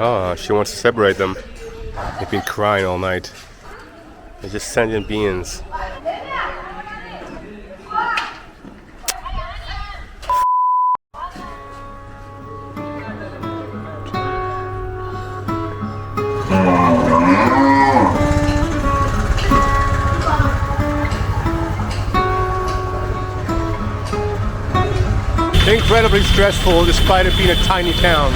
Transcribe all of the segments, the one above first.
Oh, she wants to separate them. They've been crying all night. They're just sentient beings. Incredibly stressful despite it being a tiny town.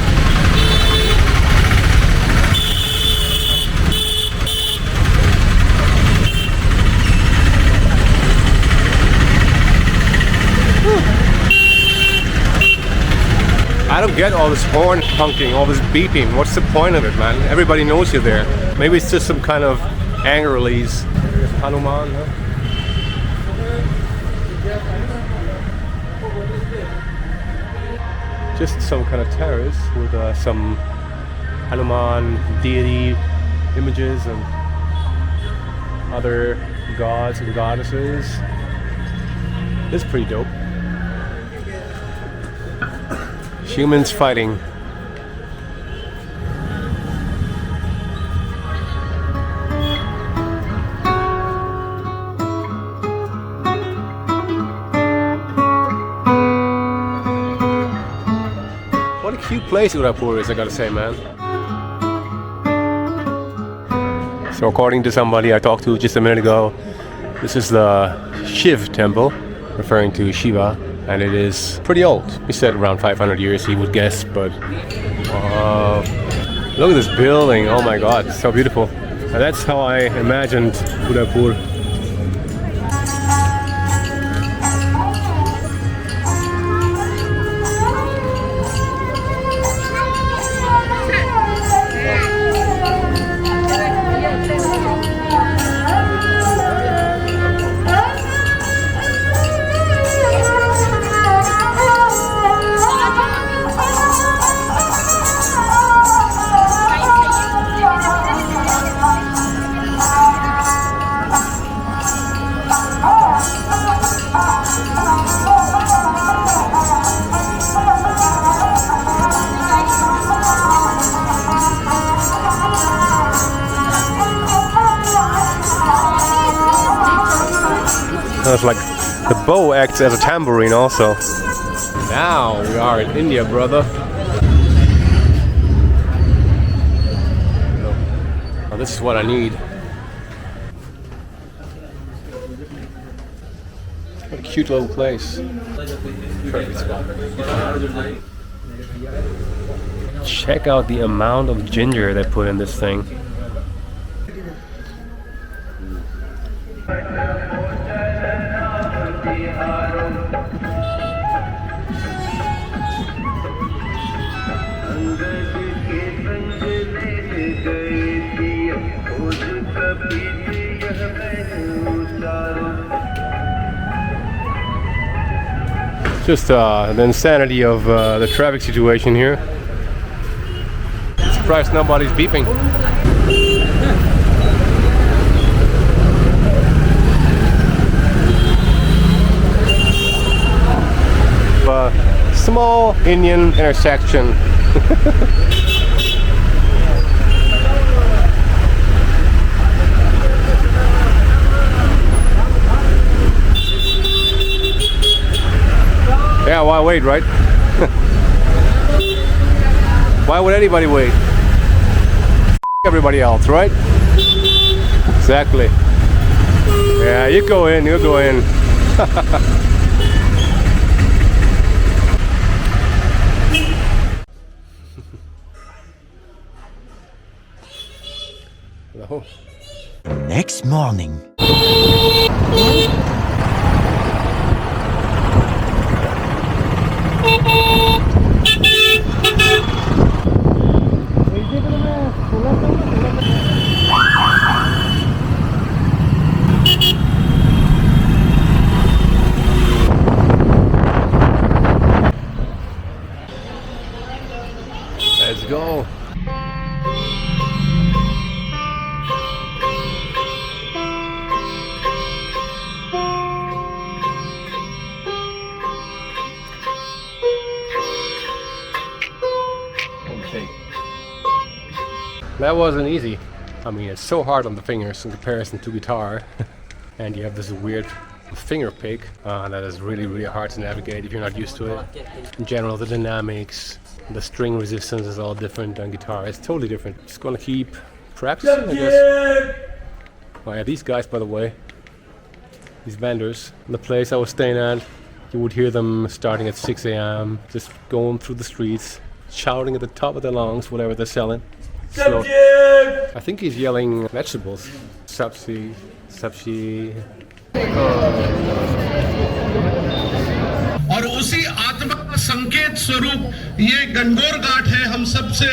I don't get all this horn honking, all this beeping. What's the point of it, man? Everybody knows you're there. Maybe it's just some kind of anger release. There's Hanuman, huh? Just some kind of terrace with some Hanuman deity images and other gods and goddesses. It's pretty dope. Humans fighting. What a cute place Udaipur is, I gotta say, man. So according to somebody I talked to just a minute ago, this is the Shiv temple, referring to Shiva, and it is pretty old. He said around 500 years, he would guess, but look at this building. Oh my god, it's so beautiful. And that's how I imagined Udaipur. It's like the bow acts as a tambourine also. Now we are in India, brother. Oh, this is what I need. What a cute little place. Perfect spot. Check out the amount of ginger they put in this thing. Just the insanity of the traffic situation here. Surprised nobody's beeping. Small Indian intersection. Yeah, why wait, right? Why would anybody wait? Everybody else, right? Exactly. Yeah, you go in, you go in. Hello. Next morning. Let's go. That wasn't easy. I mean, it's so hard on the fingers in comparison to guitar. And you have this weird finger pick that is really, really hard to navigate if you're not used to it. In general, the dynamics, the string resistance is all different on guitar. It's totally different. Just gonna keep practicing, I guess. Oh yeah, these guys, by the way, these vendors, the place I was staying at, you would hear them starting at 6 a.m. just going through the streets, shouting at the top of their lungs whatever they're selling. So, I think he's yelling vegetables. Sabzi, sabzi. और उसी आत्मा का संकेत स्वरूप ये गंगौर घाट है हम सब से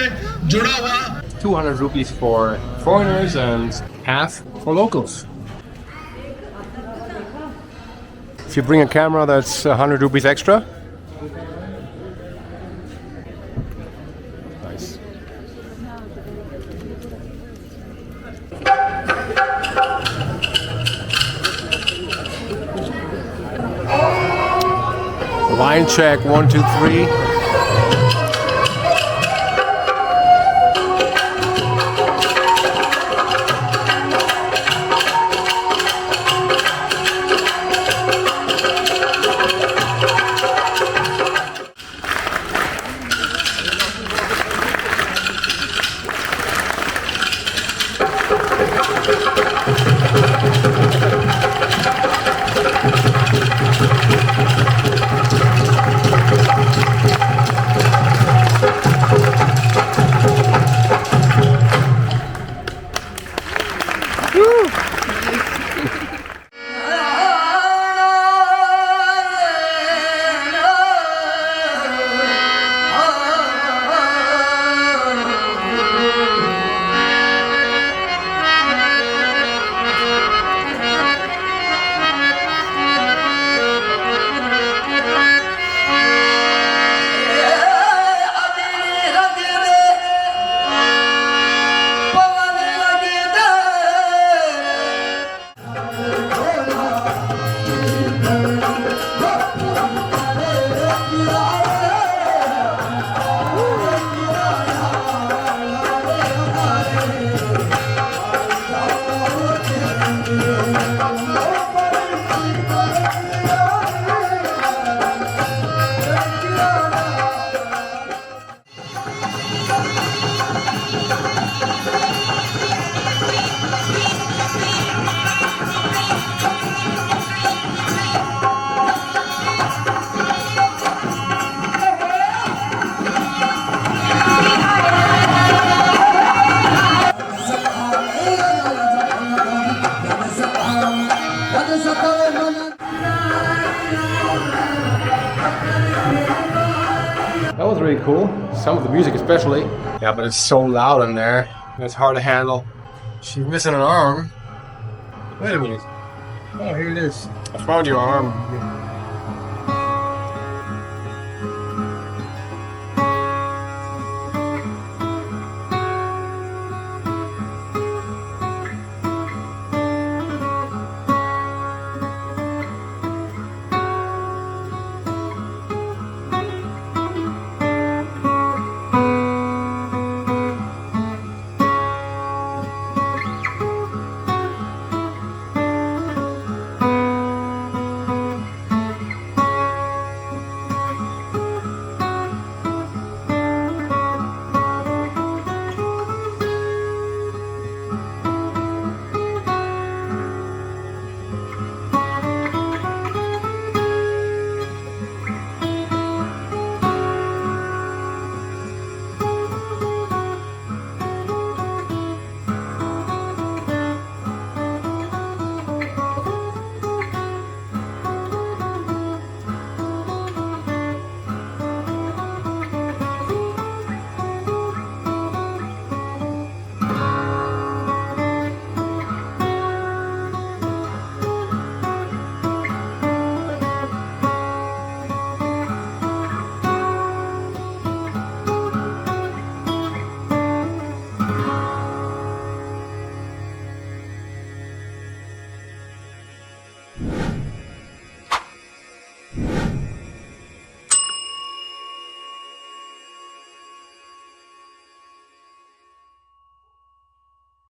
जुड़ा हुआ 200 rupees for foreigners and half for locals. If you bring a camera, that's 100 rupees extra. Nice. Line check, 1, 2, 3. That was really cool. Some of the music especially. Yeah, but it's so loud in there. It's hard to handle. She's missing an arm. Wait a minute. Oh, here it is. I found your arm.